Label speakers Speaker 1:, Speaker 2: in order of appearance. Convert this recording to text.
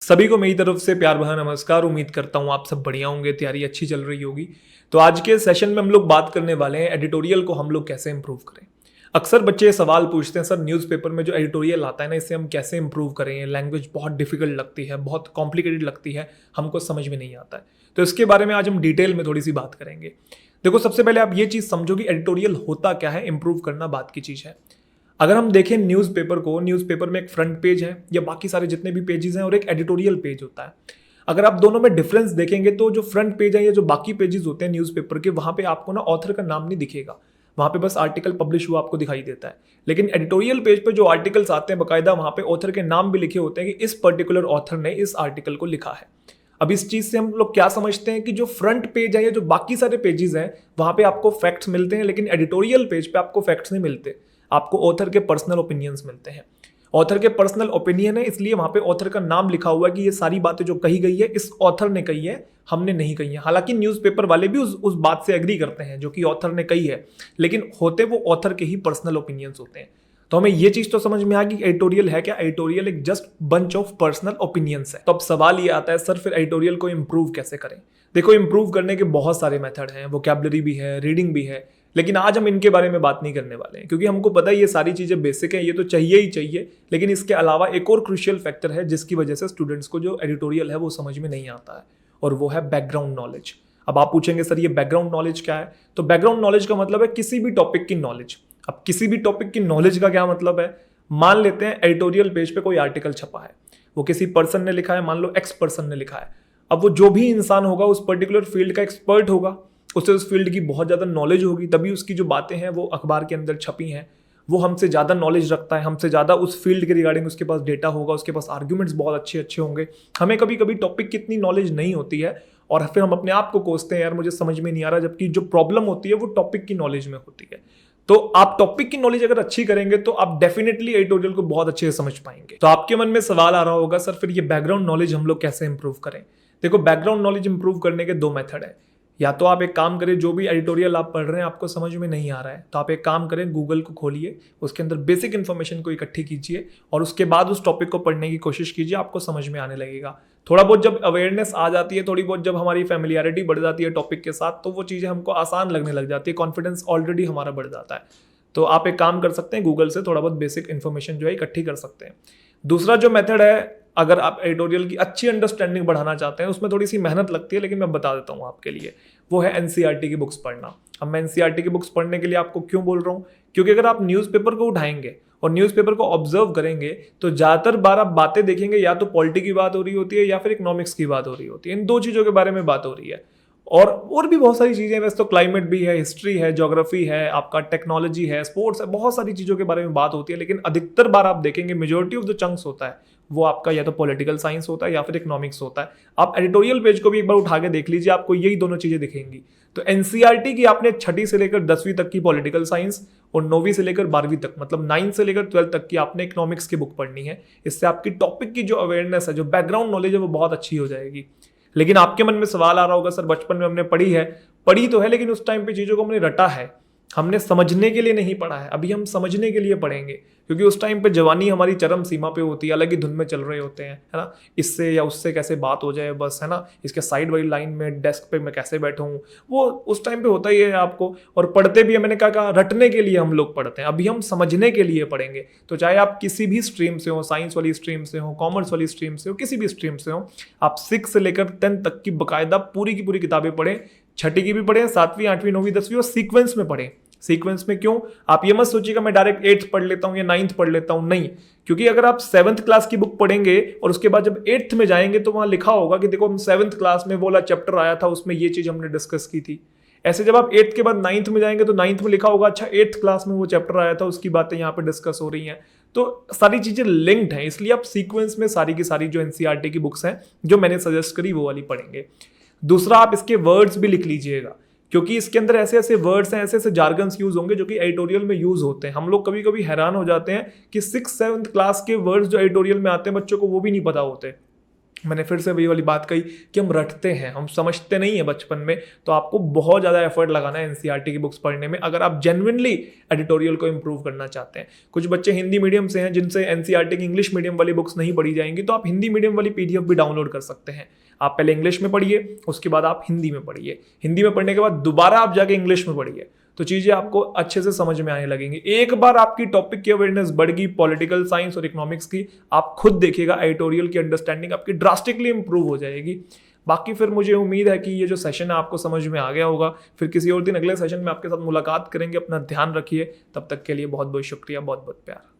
Speaker 1: सभी को मेरी तरफ से प्यार भरा नमस्कार। उम्मीद करता हूँ आप सब बढ़िया होंगे, तैयारी अच्छी चल रही होगी। तो आज के सेशन में हम लोग बात करने वाले हैं एडिटोरियल को हम लोग कैसे इंप्रूव करें। अक्सर बच्चे ये सवाल पूछते हैं, सर न्यूज़पेपर में जो एडिटोरियल आता है ना, इसे हम कैसे इंप्रूव करें। लैंग्वेज बहुत डिफिकल्ट लगती है, बहुत कॉम्प्लिकेटेड लगती है, हमको समझ में नहीं आता है। तो इसके बारे में आज हम डिटेल में थोड़ी सी बात करेंगे। देखो, सबसे पहले आप ये चीज़ समझो कि एडिटोरियल होता क्या है, इंप्रूव करना बात की चीज़ है। अगर हम देखें न्यूज़पेपर को, न्यूज़पेपर में एक फ्रंट पेज है या बाकी सारे जितने भी पेजेस हैं और एक एडिटोरियल पेज होता है। अगर आप दोनों में डिफरेंस देखेंगे तो जो फ्रंट पेज है या जो बाकी पेजेस होते हैं न्यूज़पेपर के, वहां पे आपको ना ऑथर का नाम नहीं दिखेगा, वहां पे बस आर्टिकल पब्लिश हुआ आपको दिखाई देता है। लेकिन एडिटोरियल पेज पे जो आर्टिकल्स आते हैं बाकायदा वहां पे ऑथर के नाम भी लिखे होते हैं कि इस पर्टिकुलर ऑथर ने इस आर्टिकल को लिखा है। अब इस चीज से हम लोग क्या समझते हैं कि जो फ्रंट पेज है या जो बाकी सारे पेजेस हैं वहां पे आपको फैक्ट्स मिलते हैं, लेकिन एडिटोरियल पेज पे आपको फैक्ट्स नहीं मिलते, आपको ऑथर के पर्सनल ओपिनियंस मिलते हैं। ऑथर के पर्सनल ओपिनियन है, इसलिए वहां पे ऑथर का नाम लिखा हुआ है कि ये सारी बातें जो कही गई है इस ऑथर ने कही है, हमने नहीं कही है। हालांकि न्यूज़पेपर वाले भी उस बात से एग्री करते हैं जो कि ऑथर ने कही है, लेकिन होते वो ऑथर के ही पर्सनल ओपिनियंस होते हैं। तो हमें ये चीज तो समझ में आ गई एडिटोरियल है क्या। एडिटोरियल एक just bunch of personal opinions है। तो अब सवाल ये आता है, सर फिर एडिटोरियल को इंप्रूव कैसे करें। देखो, इंप्रूव करने के बहुत सारे मेथड हैं, वोकैबुलरी भी है, रीडिंग भी है, लेकिन आज हम इनके बारे में बात नहीं करने वाले हैं क्योंकि हमको पता है ये सारी चीजें बेसिक है, ये तो चाहिए ही चाहिए। लेकिन इसके अलावा एक और क्रूशियल फैक्टर है जिसकी वजह से स्टूडेंट्स को जो एडिटोरियल है वो समझ में नहीं आता है, और वो है बैकग्राउंड नॉलेज। अब आप पूछेंगे सर ये बैकग्राउंड नॉलेज क्या है। तो बैकग्राउंड नॉलेज का मतलब है किसी भी टॉपिक की नॉलेज। अब किसी भी टॉपिक की नॉलेज का क्या मतलब है, मान लेते हैं एडिटोरियल पेज पे कोई आर्टिकल छपा है, वो किसी पर्सन ने लिखा है, मान लो एक्स पर्सन ने लिखा है। अब वो जो भी इंसान होगा उस पर्टिकुलर फील्ड का एक्सपर्ट होगा, उसे उस फील्ड की बहुत ज़्यादा नॉलेज होगी, तभी उसकी जो बातें हैं वो अखबार के अंदर छपी हैं। वो हमसे ज़्यादा नॉलेज रखता है, हमसे ज़्यादा उस फील्ड के रिगार्डिंग उसके पास डेटा होगा, उसके पास आर्ग्यूमेंट्स बहुत अच्छे अच्छे होंगे। हमें कभी कभी टॉपिक की इतनी नॉलेज नहीं होती है और फिर हम अपने आप को कोसते हैं, यार मुझे समझ में नहीं आ रहा, जबकि जो प्रॉब्लम होती है वो टॉपिक की नॉलेज में होती है। तो आप टॉपिक की नॉलेज अगर अच्छी करेंगे तो आप डेफिनेटली एडिटोरियल को बहुत अच्छे से समझ पाएंगे। तो आपके मन में सवाल आ रहा होगा, सर फिर ये बैकग्राउंड नॉलेज हम लोग कैसे इंप्रूव करें। देखो, बैकग्राउंड नॉलेज इंप्रूव करने के दो मेथड है। या तो आप एक काम करें, जो भी एडिटोरियल आप पढ़ रहे हैं आपको समझ में नहीं आ रहा है तो आप एक काम करें, गूगल को खोलिए, उसके अंदर बेसिक इन्फॉर्मेशन को इकट्ठी कीजिए और उसके बाद उस टॉपिक को पढ़ने की कोशिश कीजिए, आपको समझ में आने लगेगा। थोड़ा बहुत जब अवेयरनेस आ जाती है, थोड़ी बहुत जब हमारी फैमिलियरिटी बढ़ जाती है टॉपिक के साथ, तो वो चीज़ें हमको आसान लगने लग जाती है, कॉन्फिडेंस ऑलरेडी हमारा बढ़ जाता है। तो आप एक काम कर सकते हैं, गूगल से थोड़ा बहुत बेसिक इन्फॉर्मेशन जो है इकट्ठी कर सकते हैं। दूसरा जो मेथड है, अगर आप एडिटोरियल की अच्छी अंडरस्टैंडिंग बढ़ाना चाहते हैं, उसमें थोड़ी सी मेहनत लगती है, लेकिन मैं बता देता हूँ आपके लिए, वो है एनसीईआरटी की बुक्स पढ़ना। अब मैं एनसीईआरटी की बुक्स पढ़ने के लिए आपको क्यों बोल रहा हूँ, क्योंकि अगर आप न्यूज़पेपर को उठाएंगे और न्यूज़पेपर को ऑब्जर्व करेंगे तो ज़्यादातर बार आप बातें देखेंगे, या तो पॉलिटी की बात हो रही होती है या फिर इकोनॉमिक्स की बात हो रही होती है। इन दो चीज़ों के बारे में बात हो रही है, और भी बहुत सारी चीज़ें। वैसे तो क्लाइमेट भी है, हिस्ट्री है, ज्योग्राफी है, आपका टेक्नोलॉजी है, स्पोर्ट्स है, बहुत सारी चीज़ों के बारे में बात होती है। लेकिन अधिकतर बार आप देखेंगे मेजोरिटी ऑफ द चंक्स होता है वो आपका या तो पॉलिटिकल साइंस होता है या फिर इकोनॉमिक्स होता है। आप एडिटोरियल पेज को भी एक बार उठा के देख लीजिए, आपको यही दोनों चीज़ें दिखेंगी। तो एनसीईआरटी की आपने 6वीं से लेकर 10वीं तक की पॉलिटिकल साइंस और 9वीं से लेकर 12वीं तक, मतलब 9 से लेकर 12 तक की आपने इकोनॉमिक्स की बुक पढ़नी है। इससे आपकी टॉपिक की जो अवेयरनेस है, जो बैकग्राउंड नॉलेज है, वो बहुत अच्छी हो जाएगी। लेकिन आपके मन में सवाल आ रहा होगा, सर बचपन में हमने पढ़ी तो है, लेकिन उस टाइम पे चीज़ों को हमने रटा है, हमने समझने के लिए नहीं पढ़ा है। अभी हम समझने के लिए पढ़ेंगे, क्योंकि उस टाइम पे जवानी हमारी चरम सीमा पे होती है, अलग ही धुन में चल रहे होते हैं, है ना। इससे या उससे कैसे बात हो जाए बस, है ना, इसके साइड वाली लाइन में डेस्क पे मैं कैसे बैठूं, वो उस टाइम पे होता ही है आपको। और पढ़ते भी है, मैंने कहा रटने के लिए हम लोग पढ़ते हैं, अभी हम समझने के लिए पढ़ेंगे। तो चाहे आप किसी भी स्ट्रीम से हो, साइंस वाली स्ट्रीम से हो, कॉमर्स वाली स्ट्रीम से हो, किसी भी स्ट्रीम से हो, आप 6 से लेकर 10 तक की बाकायदा पूरी की पूरी किताबें पढ़ें, 6ठी की भी पढ़ें, 7वीं 8वीं 9वीं 10वीं, और सीक्वेंस में पढ़ें। सीक्वेंस में क्यों, आप ये मत सोचिएगा मैं डायरेक्ट 8th पढ़ लेता हूं या 9th पढ़ लेता हूं, नहीं। क्योंकि अगर आप 7th क्लास की बुक पढ़ेंगे और उसके बाद जब 8th में जाएंगे तो वहां लिखा होगा कि देखो हम 7th क्लास में बोला चैप्टर आया था, उसमें ये चीज हमने डिस्कस की थी। ऐसे जब आप 8th के बाद 9th में जाएंगे तो 9th में लिखा होगा अच्छा 8th क्लास में वो चैप्टर आया था, उसकी बातें यहाँ पे डिस्कस हो रही हैं। तो सारी चीजें लिंक्ड हैं, इसलिए आप सीक्वेंस में सारी की सारी जो एनसीईआरटी की बुक्स हैं जो मैंने सजेस्ट करी वो वाली पढ़ेंगे। दूसरा, आप इसके वर्ड्स भी लिख लीजिएगा, क्योंकि इसके अंदर ऐसे ऐसे वर्ड्स हैं, ऐसे ऐसे जार्गन्स यूज होंगे जो कि एडिटोरियल में यूज होते हैं। हम लोग कभी कभी हैरान हो जाते हैं कि 6th 7th क्लास के वर्ड्स जो एडिटोरियल में आते हैं बच्चों को वो भी नहीं पता होते। मैंने फिर से वही वाली बात कही कि हम रटते हैं, हम समझते नहीं है बचपन में। तो आपको बहुत ज़्यादा एफर्ट लगाना है एनसीईआरटी की बुक्स पढ़ने में अगर आप जेन्युइनली एडिटोरियल को इंप्रूव करना चाहते हैं। कुछ बच्चे हिंदी मीडियम से हैं जिनसे एनसीईआरटी की इंग्लिश मीडियम वाली बुक्स नहीं पढ़ी जाएंगी, तो आप हिंदी मीडियम वाली पीडीएफ भी डाउनलोड कर सकते हैं। आप पहले इंग्लिश में पढ़िए, उसके बाद आप हिंदी में पढ़िए, हिंदी में पढ़ने के बाद दोबारा आप जाके इंग्लिश में पढ़िए, तो चीज़ें आपको अच्छे से समझ में आने लगेंगी। एक बार आपकी टॉपिक की अवेयरनेस बढ़ गई पॉलिटिकल साइंस और इकोनॉमिक्स की, आप खुद देखिएगा एडिटोरियल की अंडरस्टैंडिंग आपकी ड्रास्टिकली इंप्रूव हो जाएगी। बाकी फिर मुझे उम्मीद है कि ये जो सेशन है आपको समझ में आ गया होगा। फिर किसी और दिन अगले सेशन में आपके साथ मुलाकात करेंगे। अपना ध्यान रखिए, तब तक के लिए बहुत बहुत शुक्रिया, बहुत बहुत प्यार।